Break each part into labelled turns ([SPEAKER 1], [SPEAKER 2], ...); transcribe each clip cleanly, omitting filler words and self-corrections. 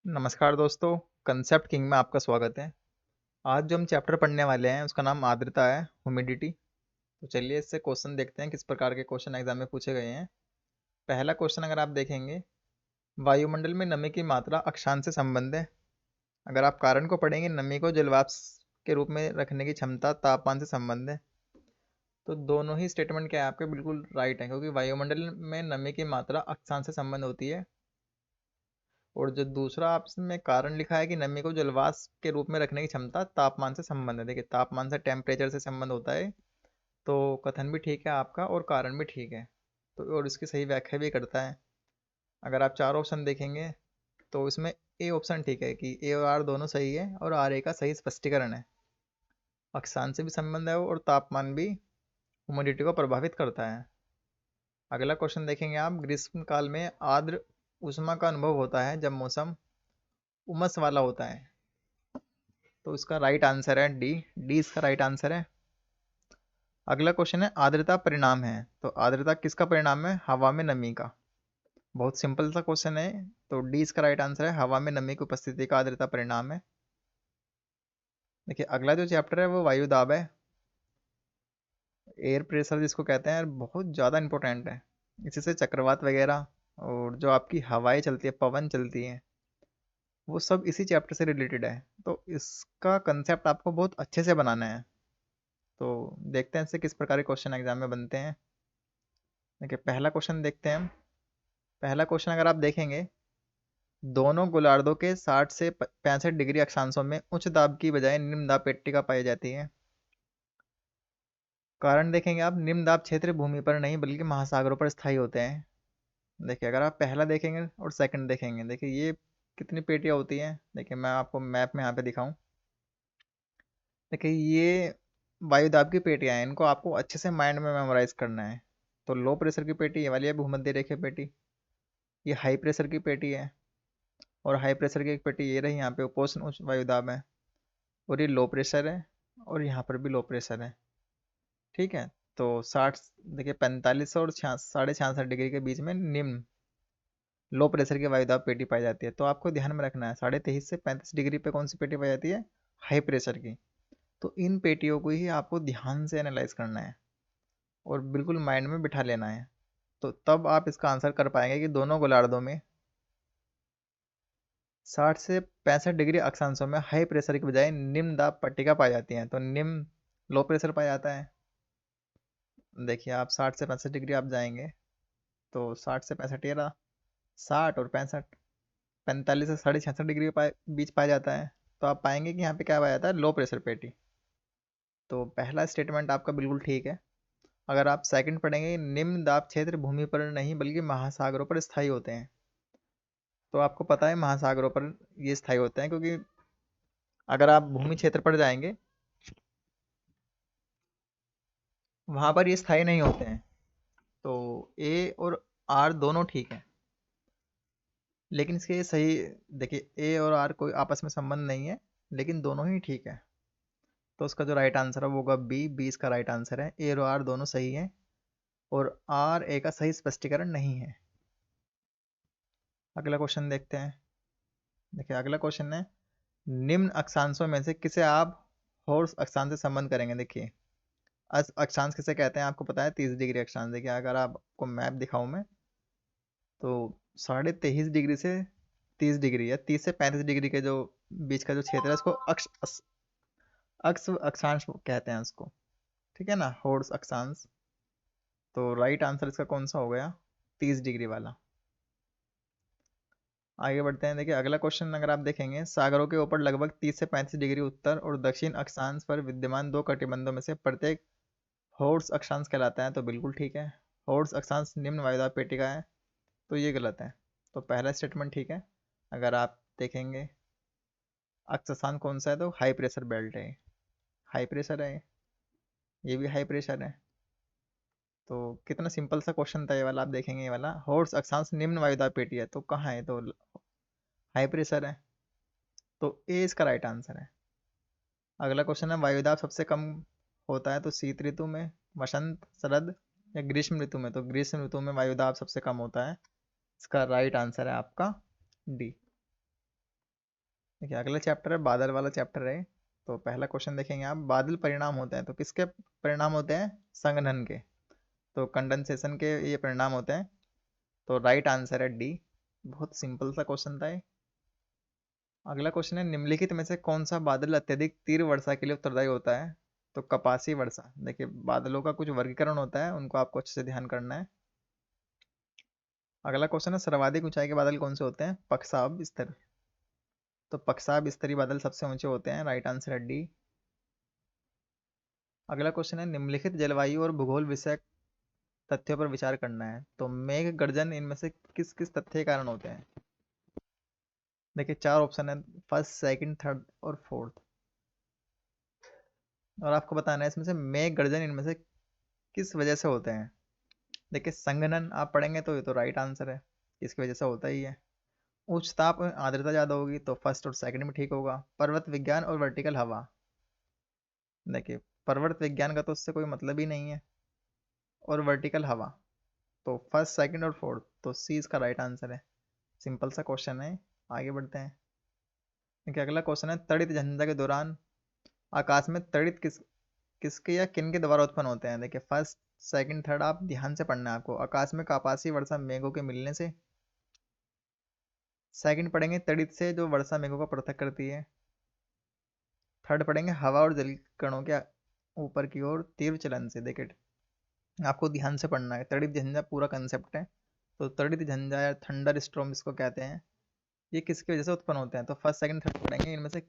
[SPEAKER 1] नमस्कार दोस्तों, concept king में आपका स्वागत है। आज जो हम चैप्टर पढ़ने वाले हैं उसका नाम आर्द्रता है, ह्यूमिडिटी। तो चलिए इससे क्वेश्चन देखते हैं किस प्रकार के क्वेश्चन एग्जाम में पूछे गए हैं। पहला क्वेश्चन अगर आप देखेंगे, वायुमंडल में नमी की मात्रा अक्षांश से संबंध है। अगर आप कारण को पढ़ेंगे, नमी को जलवाष्प के रूप में रखने की क्षमता तापमान से संबंध है। तो दोनों ही स्टेटमेंट क्या है आपके बिल्कुल राइट है, क्योंकि वायुमंडल में नमी की मात्रा अक्षांश से संबंध होती है। और जो दूसरा ऑप्शन में कारण लिखा है कि नमी को जलवाष्प के रूप में रखने की क्षमता तापमान से संबंध है। देखिए, तापमान से टेम्परेचर से संबंध होता है। तो कथन भी ठीक है आपका और कारण भी ठीक है। तो और इसकी सही व्याख्या भी करता है। अगर आप चार ऑप्शन देखेंगे तो इसमें ए ऑप्शन ठीक है कि ए और आर दोनों सही है और आर ए का सही स्पष्टीकरण है। अक्षांश से भी संबंध है और तापमान भी ह्यूमिडिटी को प्रभावित करता है। अगला क्वेश्चन देखेंगे आप, ग्रीष्म काल में आर्द्र ऊष्मा का अनुभव होता है जब मौसम उमस वाला होता है। तो इसका राइट आंसर है डी। डी इसका राइट आंसर है। अगला क्वेश्चन है, आर्द्रता परिणाम है। तो आर्द्रता किसका परिणाम है? हवा में नमी का। बहुत सिंपल सा क्वेश्चन है। तो डी इसका राइट आंसर है, हवा में नमी की उपस्थिति का आर्द्रता परिणाम है। देखिए, अगला जो चैप्टर है वो वायु दाब है, एयर प्रेशर जिसको कहते हैं। बहुत ज़्यादा इंपॉर्टेंट है। इसी से चक्रवात वगैरह और जो आपकी हवाएं चलती है, पवन चलती है, वो सब इसी चैप्टर से रिलेटेड है। तो इसका कंसेप्ट आपको बहुत अच्छे से बनाना है। तो देखते हैं इससे किस प्रकार के क्वेश्चन एग्जाम में बनते हैं। देखिए, पहला क्वेश्चन देखते हैं हम। पहला क्वेश्चन अगर आप देखेंगे, दोनों गोलार्धों के 60 से 65 डिग्री अक्षांशों में उच्च दाब की बजाय निम्न दाब पट्टिका पाई जाती है। कारण देखेंगे आप, निम्न दाब क्षेत्र भूमि पर नहीं बल्कि महासागरों पर स्थायी होते हैं। देखिए, अगर आप पहला देखेंगे और सेकंड देखेंगे, देखिए ये कितनी पेटियां होती हैं। देखिए, मैं आपको मैप में यहाँ पे दिखाऊं। देखिए, ये वायु दाब की पेटियां हैं। इनको आपको अच्छे से माइंड में मेमोराइज करना है। तो लो प्रेशर की पेटी ये वाली है, भूमध्य रेखीय पेटी। ये हाई प्रेशर की पेटी है। और हाई प्रेशर की एक पेटी ये रही, यहाँ पे उपोष्ण उच्च वायुदाब है। और ये लो प्रेशर है। और यहाँ पर भी लो प्रेशर है। ठीक है। तो 60, देखिए 45 और 66.5 डिग्री के बीच में निम्न लो प्रेशर की वायुदाब पेटी पाई जाती है। तो आपको ध्यान में रखना है, 23.5 से 35 डिग्री पे कौन सी पेटी पाई जाती है? हाई प्रेशर की। तो इन पेटियों को ही आपको ध्यान से एनालाइज करना है और बिल्कुल माइंड में बिठा लेना है। तो तब आप इसका आंसर कर पाएंगे कि दोनों गोलार्धों में 60 से 65 डिग्री अक्षांशों में हाई प्रेशर की बजाय निम्न दाब पट्टिका पाई जाती है। तो निम्न लो प्रेशर पाया जाता है। देखिए, आप 60 से 65 डिग्री आप जाएंगे तो 60 से 65 ये रहा, 60 और 65, 45 से 66.5 डिग्री के बीच पाया जाता है। तो आप पाएंगे कि यहाँ पे क्या पाया जाता है? लो प्रेशर पेटी। तो पहला स्टेटमेंट आपका बिल्कुल ठीक है। अगर आप सेकंड पढ़ेंगे, निम्न दाब क्षेत्र भूमि पर नहीं बल्कि महासागरों पर स्थायी होते हैं। तो आपको पता है महासागरों पर ये स्थायी होते हैं, क्योंकि अगर आप भूमि क्षेत्र पर जाएंगे वहां पर ये स्थायी नहीं होते हैं। तो ए और आर दोनों ठीक है, लेकिन इसके सही, देखिए ए और आर कोई आपस में संबंध नहीं है, लेकिन दोनों ही ठीक है। तो उसका जो राइट आंसर है वो होगा बी। बी इसका राइट आंसर है। ए और आर दोनों सही है और आर ए का सही स्पष्टीकरण नहीं है। अगला क्वेश्चन देखते हैं। देखिए, अगला क्वेश्चन है, निम्न अक्षांशों में से किसे आप हॉर्स अक्षांश से संबंध करेंगे? देखिए, अक्षांश किसे कहते हैं आपको पता है? 30 डिग्री अक्षांश। देखिए, अगर आपको मैप दिखाऊं मैं, तो 23.5 डिग्री से 30 डिग्री या 30 से 35 डिग्री के जो बीच का जो क्षेत्र है, उसको अक्ष अक्षांश कहते हैं उसको। ठीक है ना, हॉर्स अक्षांश। तो राइट आंसर इसका कौन सा हो गया? 30 डिग्री वाला। आगे बढ़ते हैं। देखिए, अगला क्वेश्चन अगर आप देखेंगे, सागरों के ऊपर लगभग 30 से 35 डिग्री उत्तर और दक्षिण अक्षांश पर विद्यमान दो कटिबंधों में से प्रत्येक हॉर्स अक्षांश कहलाता है। तो बिल्कुल ठीक है, हॉर्स अक्षांश निम्न वायुदाब पेटिका है। तो ये गलत है। तो पहला स्टेटमेंट ठीक है। अगर आप देखेंगे अक्षांश कौन सा है, तो हाई प्रेशर बेल्ट है। हाई प्रेशर है, ये भी हाई प्रेशर है। तो कितना सिंपल सा क्वेश्चन था ये वाला। आप देखेंगे ये वाला, हॉर्स अक्षांश निम्न वायुदाब पेटी है, तो कहाँ है? तो हाई प्रेशर है। तो ए इसका राइट आंसर है। अगला क्वेश्चन है, वायुदाब सबसे कम होता है तो शीत ऋतु में, वसंत, शरद या ग्रीष्म ऋतु में? तो ग्रीष्म ऋतु में वायुदाब सबसे कम होता है। इसका राइट आंसर है आपका डी। देखिए अगला चैप्टर है बादल वाला चैप्टर है। तो पहला क्वेश्चन देखेंगे आप, बादल परिणाम होते हैं तो किसके परिणाम होते हैं? संघनन के। तो कंडेंसेशन के ये परिणाम होते हैं। तो राइट आंसर है डी। बहुत सिंपल सा क्वेश्चन था ये। अगला क्वेश्चन है निम्नलिखित में से कौन सा बादल अत्यधिक तीव्र वर्षा के लिए उत्तरदायी होता है? तो कपासी वर्षा। देखिए बादलों का कुछ वर्गीकरण होता है, उनको आपको अच्छे से ध्यान करना है। अगला क्वेश्चन है सर्वाधिक ऊंचाई के बादल कौन से होते हैं? पक्षाब स्तर। तो पक्षाब स्तरीय बादल सबसे ऊंचे होते हैं, राइट आंसर है डी। अगला क्वेश्चन है निम्नलिखित जलवायु और भूगोल विषय तथ्यों पर विचार करना है। तो मेघ गर्जन इनमें से किस किस तथ्य के कारण होते हैं? देखिए चार ऑप्शन है, फर्स्ट सेकंड थर्ड और फोर्थ। और आपको बताना है इसमें से मेघ गर्जन इनमें से किस वजह से होते हैं। देखिए संघनन आप पढ़ेंगे तो ये तो राइट आंसर है, इसकी वजह से होता ही है। उच्च ताप में आर्द्रता ज़्यादा होगी तो फर्स्ट और सेकंड में ठीक होगा। पर्वत विज्ञान और वर्टिकल हवा। देखिए पर्वत विज्ञान का तो उससे कोई मतलब ही नहीं है। और वर्टिकल हवा, तो फर्स्ट सेकंड और फोर्थ, तो सी इसका राइट आंसर है। सिंपल सा क्वेश्चन है। आगे बढ़ते हैं। देखिए अगला क्वेश्चन है तड़ित झंडा के दौरान आकाश में तड़ित किसके या किन के द्वारा उत्पन्न होते हैं? देखिए फर्स्ट सेकंड थर्ड आप ध्यान से पढ़ना है आपको। आकाश में कापासी वर्षा मेघों के मिलने से। सेकंड पढ़ेंगे तड़ित से जो वर्षा मेघों को पृथक करती है। थर्ड पढ़ेंगे हवा और जल कणों के ऊपर की ओर तीव्र चलन से। देखिए आपको ध्यान से पढ़ना है, तड़ित झंझा पूरा कंसेप्ट है। तो तड़ित झंझा या थंडर स्टॉर्म इसको कहते हैं, ये किसकी वजह से उत्पन्न होते हैं? तो फर्स्ट सेकंड थर्ड पढ़ेंगे इनमें से।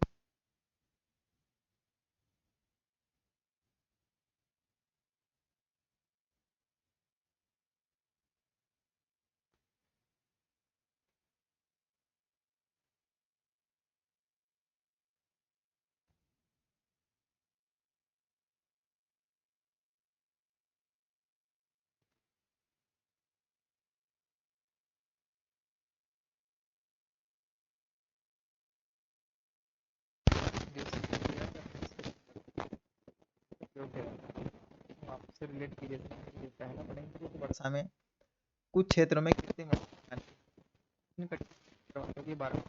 [SPEAKER 1] आपसे रिलेट कीजिए। पहला पढ़ेंगे तो वर्षा में कुछ क्षेत्रों में कृत्रिम वर्षा की बारह।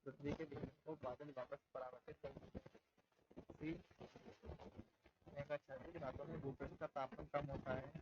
[SPEAKER 1] पृथ्वी के विकिरण को बादल वापस परावर्तित कर का क्षैतिज रातों में भूपृष्ठ का तापमान कम होता है।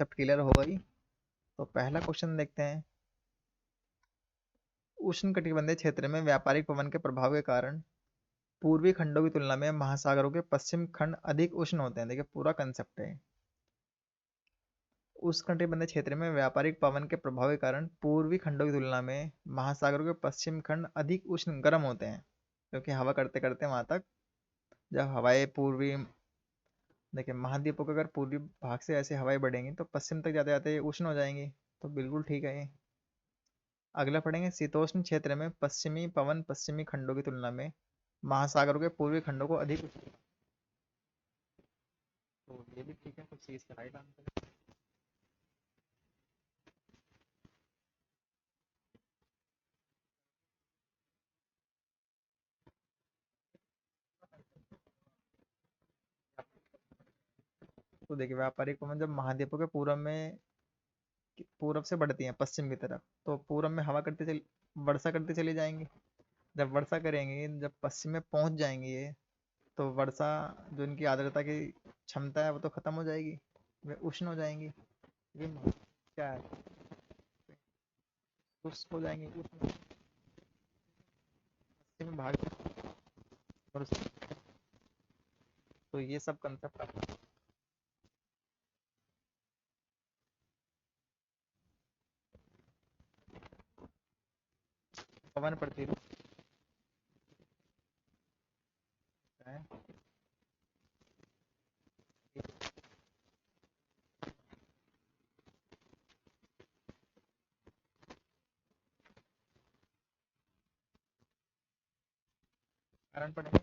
[SPEAKER 1] सब क्लियर हो गई। तो पहला क्वेश्चन देखते हैं। उष्णकटिबंधीय क्षेत्र में व्यापारिक पवन के प्रभाव के कारण पूर्वी खंडों की तुलना में महासागरों के पश्चिम खंड अधिक उष्ण होते हैं। देखिए पूरा कंसेप्ट है। उष्णकटिबंधीय क्षेत्र में व्यापारिक पवन के प्रभाव के कारण पूर्वी खंडों की तुलना में महासागरों के पश्चिम खंड अधिक उष्ण गर्म होते हैं, क्योंकि हवा करते करते वहां तक जब हवाएं पूर्वी, देखिए महाद्वीपों के अगर पूर्वी भाग से ऐसे हवाएं बढ़ेंगी तो पश्चिम तक जाते जाते ये उष्ण हो जाएंगी। तो बिल्कुल ठीक है ये। अगला पढ़ेंगे शीतोष्ण क्षेत्र में पश्चिमी पवन पश्चिमी खंडों की तुलना में महासागरों के पूर्वी खंडों को अधिक उष्ण। तो ये भी ठीक है, तो सी इसका राइट आंसर। तो देखिए व्यापारिक पवन जब महाद्वीपों के पूर्व में पूरब से बढ़ती हैं पश्चिम की तरफ, तो पूरब में हवा करते चल वर्षा करते चली जाएंगी। जब वर्षा करेंगी, जब पश्चिम में पहुंच जाएंगी ये, तो वर्षा, जो इनकी आर्द्रता की क्षमता है वो तो खत्म हो जाएगी, वे उष्ण हो जाएंगी। ये क्या है, शुष्क हो जाएंगी, उष्ण, पश्चिम में भाग जाएंगी, और तो ये सब कंसेप्ट आपका पवन प्रतिरूप है। कारण पढ़ेंगे।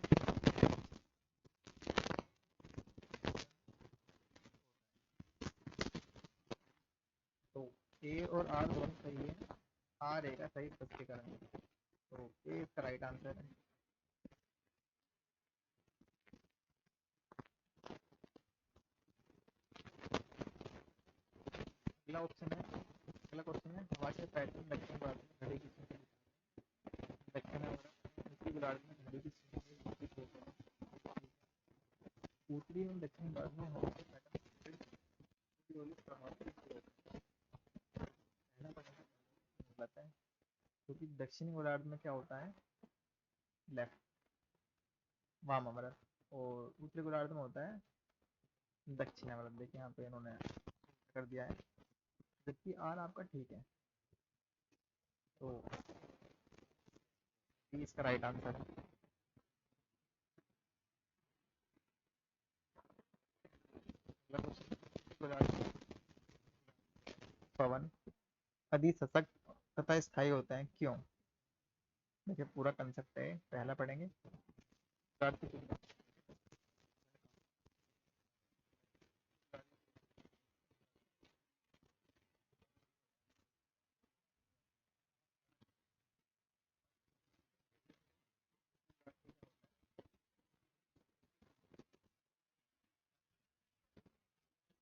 [SPEAKER 1] तो ए और आर दोनों सही है, आर ए का सही स्पष्टीकरण है, तो ए इसका राइट आंसर है। अगला ऑप्शन है, अगला क्वेश्चन है, हवा के पैटर्न दक्षिण भारत में घड़ी की सुई, दक्षिण भारत में उत्तरी गोलार्ध में घड़ी की सुई में विकसित होते हैं। उत्तरी और दक्षिण भारत में हवा के पैटर्न प्रभावित होते हैं। गलत है, क्योंकि दक्षिणी गोलार्ध में क्या होता है, लेफ्ट, वामावर्त, और उत्तरी गोलार्ध में होता है दक्षिणावर्त। देखिए यहाँ पे इन्होंने कर दिया है, जबकि आर आपका ठीक है, तो ये इसका राइट आंसर है। अगला क्वेश्चन, गोलार्ध में पवन अधिक सशक्त तथा स्थायी होते हैं, क्यों? देखिए पूरा कंसेप्ट है, पहला पढ़ेंगे। गोलार्ध की तुलना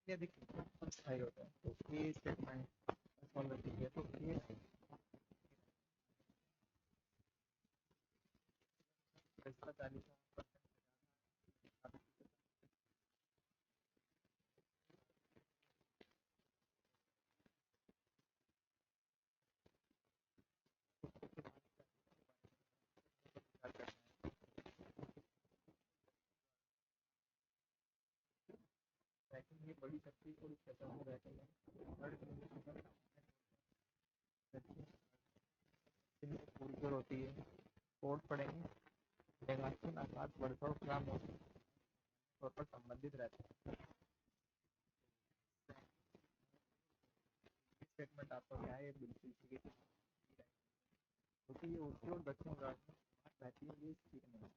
[SPEAKER 1] में अधिक स्थायी होते हैं, तो ये स्टेटमेंट सॉल्व कीजिए, तो ये इसका 40 ये बड़ी शक्ति और इस क्षेत्र में रहते हैं। पूरी होती है, कोड पढ़ेंगे। मेघाच्छन्न आकाश वर्षा और खराब मौसम तौर पर संबंधित रहते हैं। स्टेटमेंट आपका क्या है, ये बिल्कुल ठीक है, क्योंकि ये उत्तर और दक्षिण भारत में रहती है, ये ठीक नहीं है।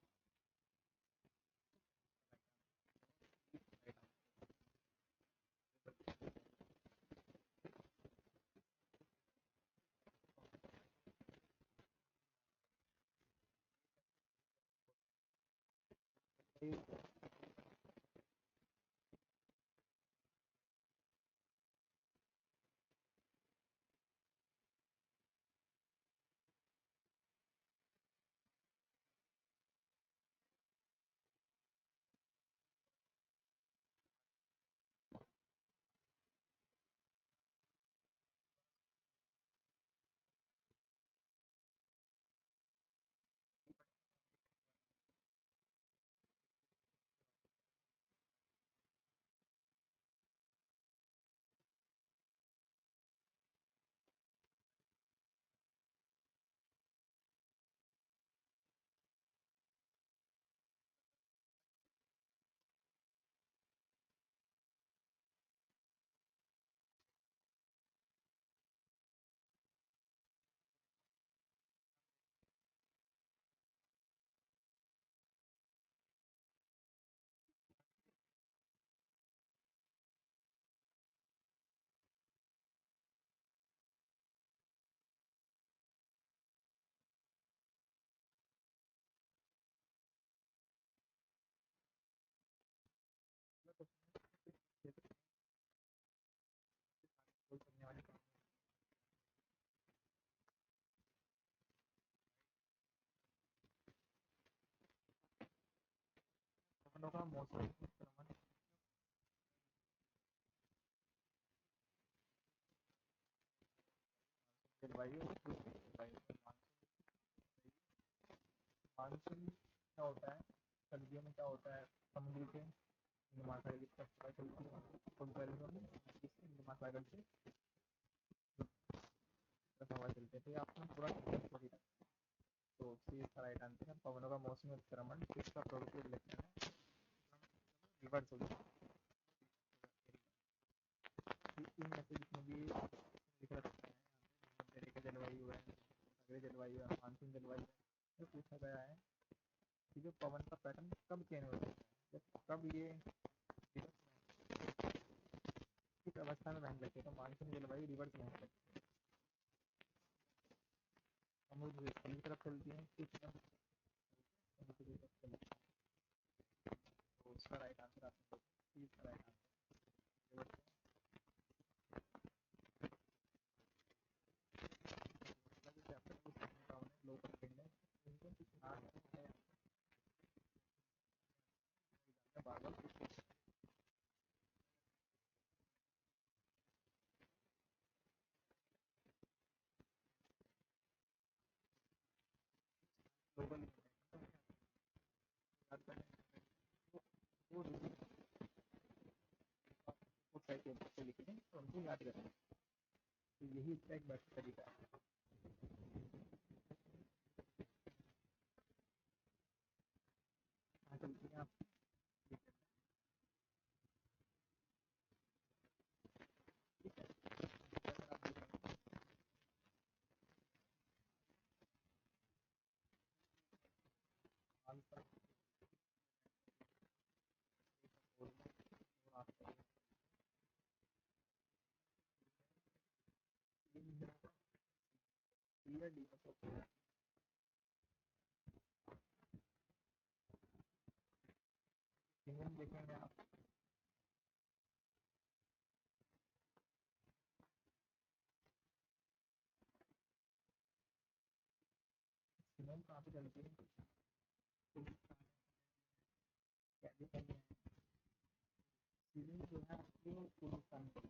[SPEAKER 1] पवनों का मौसम जलवायु मानसून क्या होता है, सर्दियों में क्या होता है, समुद्र के हिंद महासागर की तरफ हवा चलती है, और गर्मियों में हिंद महासागर से तरफ हवा चलती है। तो ये आपको पूरा सही था। तो सी इसका राइट आंसर है। पवनों का मौसमी उत्क्रमण किसका प्रोडक्टिव इलेक्ट्रन है, रिवर्स हो गया। इनमें से जितने भी लिख रखते हैं यहाँ पे जलवायु है, सागरीय जलवायु है, मानसून जलवायु है, जो पूछा गया है कि जो पवन का पैटर्न कब चेंज हो जाता है, जब कब ये किस अवस्था में बहने लगती है। तो मानसून जलवायु रिवर्स में होने लगती है, समुद्र की तरफ चलती है, किस तरफ समुद्र की तरफ चलती है। तो उसका राइट आंसर आपने इसका राइट आंसर चैप्टर को समझने का उन्हें लोकल पिंड है, उनको कुछ नाम है बार बार ग्लोबल याद करें वो से लिखे हैं तो उनको याद करें। तो यही इसका एक बेस्ट तरीका है। हाँ चलती हैं आप देखेंगे आप सिमोन कहाँ पे चलती है, सिमोन जो है आपको पूर्वस्तान में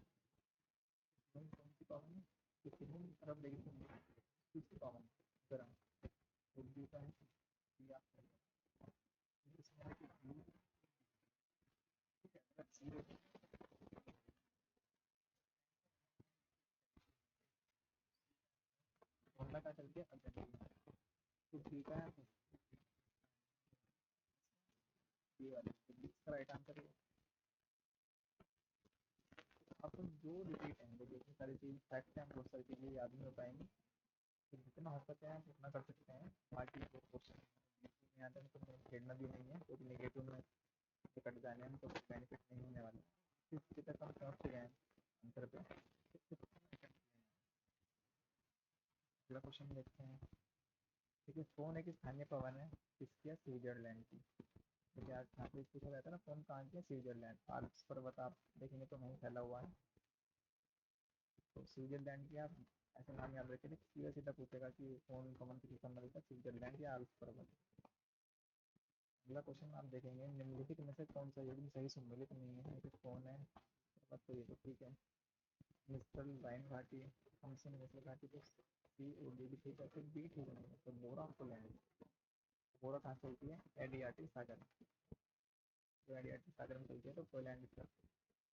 [SPEAKER 1] सिमोन कौन सी पावन है, तो सिमोन अरब रेगिस्तान में दूसरी पावन गर्म उर्दू का है या का चलती है अर्जेंटीना। तो ठीक है ये वाली इसका राइट आंसर है। आपको जो रिपीट है देखिए इतनी सारी चीज फैक्ट है, हम बहुत सारी चीजें याद नहीं हो पाएंगी, तो जितना हो सके आप उतना कर सकते हैं। बाकी जो क्वेश्चन यहाँ तक तो छेड़ना भी नहीं है, क्योंकि नेगेटिव में कट जाने में तो बेनिफिट नहीं होने वाला। फिफ्थ तक हम पहुँच गए हैं आंसर पे। अगला क्वेश्चन देखते हैं। ठीक है, फोन एक स्थानीय पवन है किसकी है, स्विट्जरलैंड की। तो आज यहाँ पे पूछा जाता है ना, फोन कहाँ की है, स्विट्जरलैंड। आल्प्स पर्वत आप देखेंगे तो नहीं फैला हुआ है, तो स्विट्जरलैंड की आप ऐसा नाम याद रखें। सीधा सीधा पूछेगा कि फोन कौन किसी का मिलता है, स्विट्जरलैंड या आल्प्स पर्वत। अगला क्वेश्चन आप देखेंगे, निम्नलिखित में से कौन सा योजना सही सम्मिलित नहीं है। एक फोन है पर्वत, तो ये तो ठीक है। मिस्टर राइन घाटी, हमसे मिस्र घाटी, तो सी और डी भी ठीक है, फिर बी ठीक नहीं है। तो बोरा पोलैंड, बोरा कहाँ चलती है, एडियाटिक सागर, तो एडियाटिक सागर में चलती है, तो पोलैंड इसका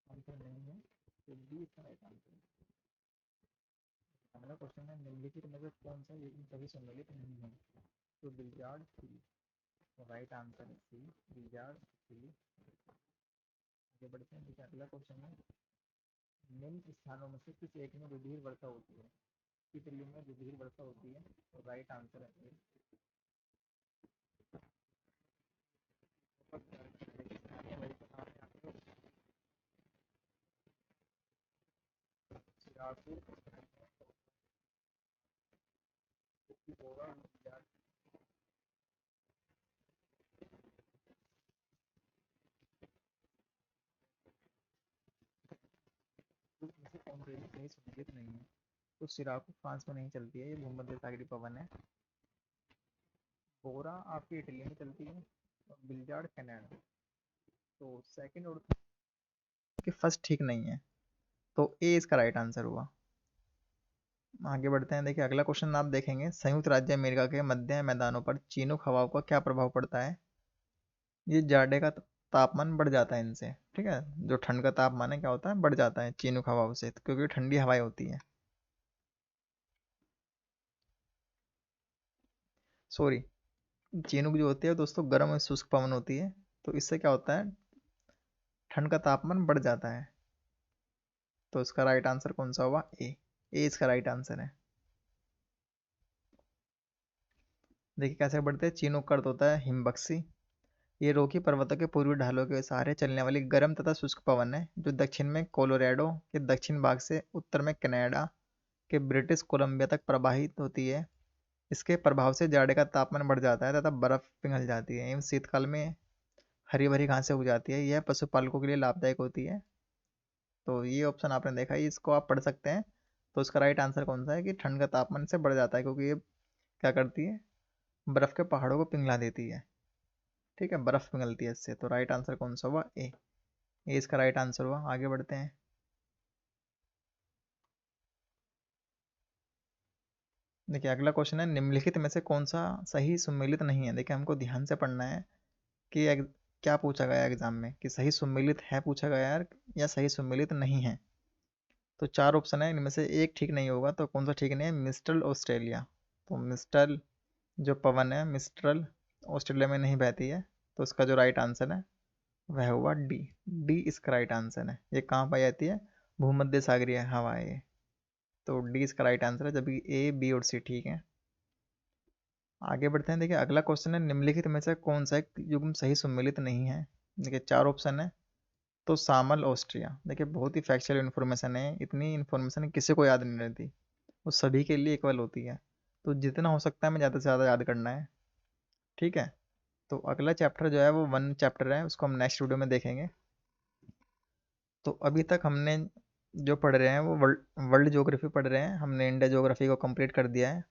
[SPEAKER 1] आंसर नहीं है। तो बी इसका राइट आंसर है। अगला क्वेश्चन है, निम्नलिखित में से कौन सा योजना सही सम्मिलित नहीं है। तो बिल्जार्ड सी, तो राइट आंसर है सी, बिल्जार्ड सी। आगे बढ़ते हैं। देखिए अगला क्वेश्चन है, निम्न स्थानों में से किस एक में रुधिर वर्षा होती है। इटली में रुधिर वर्षा होती है, तो राइट आंसर है सिरापुर होगा। कौन सही सुनिश्चित नहीं है, तो सिराकू फ्रांस में नहीं चलती है, ये भूमध्य सागरीय पवन है। बोरा आपकी इटली में चलती है, और बिल्जार्ड कनाडा, तो सेकंड और कि फर्स्ट ठीक नहीं है, तो ए इसका राइट आंसर हुआ। आगे बढ़ते हैं। देखिए अगला क्वेश्चन आप देखेंगे, संयुक्त राज्य अमेरिका के मध्य मैदानों पर चीनूक हवाओं का क्या प्रभाव पड़ता है। ये जाड़े का तापमान बढ़ जाता है इनसे, ठीक है। जो ठंड का तापमान है क्या होता है, बढ़ जाता है चीनूक हवाओं से, क्योंकि ठंडी हवाएं होती है। सॉरी, चीनूक जो होती है दोस्तों गर्म और शुष्क पवन होती है, तो इससे क्या होता है, ठंड का तापमान बढ़ जाता है। तो इसका राइट आंसर कौन सा हुआ, ए इसका राइट आंसर है। देखिए कैसे बढ़ते हैं, चीनूक का अर्थ होता है हिमबख्शी। ये रोकी पर्वतों के पूर्वी ढालों के सहारे चलने वाली गर्म तथा शुष्क पवन है, जो दक्षिण में कोलोराडो के दक्षिण भाग से उत्तर में कनाडा के ब्रिटिश कोलंबिया तक प्रवाहित होती है। इसके प्रभाव से जाड़े का तापमान बढ़ जाता है तथा बर्फ पिघल जाती है एवं शीतकाल में हरी भरी घासें उग जाती है। यह पशुपालकों के लिए लाभदायक होती है। तो ये ऑप्शन आपने देखा है, इसको आप पढ़ सकते हैं। तो इसका राइट आंसर कौन सा है कि ठंड का तापमान से बढ़ जाता है, क्योंकि ये क्या करती है, बर्फ के पहाड़ों को पिघला देती है। ठीक है, बर्फ पिघलती है इससे। तो राइट आंसर कौन सा हुआ, ए इसका राइट आंसर हुआ। आगे बढ़ते हैं। देखिए अगला क्वेश्चन है, निम्नलिखित में से कौन सा सही सुमेलित नहीं है। देखिए हमको ध्यान से पढ़ना है कि क्या पूछा गया एग्जाम में, कि सही सुमेलित है पूछा गया है या सही सुमेलित नहीं है। तो चार ऑप्शन है, इनमें से एक ठीक नहीं होगा। तो कौन सा ठीक नहीं है, मिस्ट्रल ऑस्ट्रेलिया। तो मिस्ट्रल जो पवन है, मिस्ट्रल ऑस्ट्रेलिया में नहीं बहती है। तो इसका जो राइट आंसर है वह हुआ डी इसका राइट आंसर है। ये कहाँ पाई जाती है, भूमध्य सागरीय हवाएं। तो डी इसका राइट आंसर है, जबकि ए बी और सी ठीक है। आगे बढ़ते हैं। देखिए अगला क्वेश्चन है, निम्नलिखित में से कौन सा एक युग्म सही सुमेलित नहीं है। देखिए चार ऑप्शन है। तो सामल ऑस्ट्रिया, देखिए बहुत ही फैक्चुअल इन्फॉर्मेशन है, इतनी इन्फॉर्मेशन किसी को याद नहीं रहती, वो सभी के लिए इक्वल होती है। तो जितना हो सकता है हमें ज़्यादा से ज़्यादा याद करना है। ठीक है। तो अगला चैप्टर जो है वो वन चैप्टर है, उसको हम नेक्स्ट वीडियो में देखेंगे। तो अभी तक हमने जो पढ़ रहे हैं वो वर्ल्ड वर्ल्ड ज्योग्राफी पढ़ रहे हैं। हमने इंडिया ज्योग्राफी को कंप्लीट कर दिया है।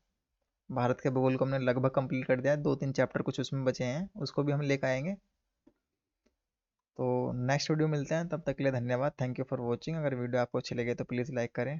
[SPEAKER 1] भारत के भूगोल को हमने लगभग कंप्लीट कर दिया है। दो तीन चैप्टर कुछ उसमें बचे हैं, उसको भी हम लेकर आएंगे। तो नेक्स्ट वीडियो मिलते हैं, तब तक के लिए धन्यवाद। Thank you for watching. अगर वीडियो आपको अच्छी लगे तो प्लीज़ लाइक करें।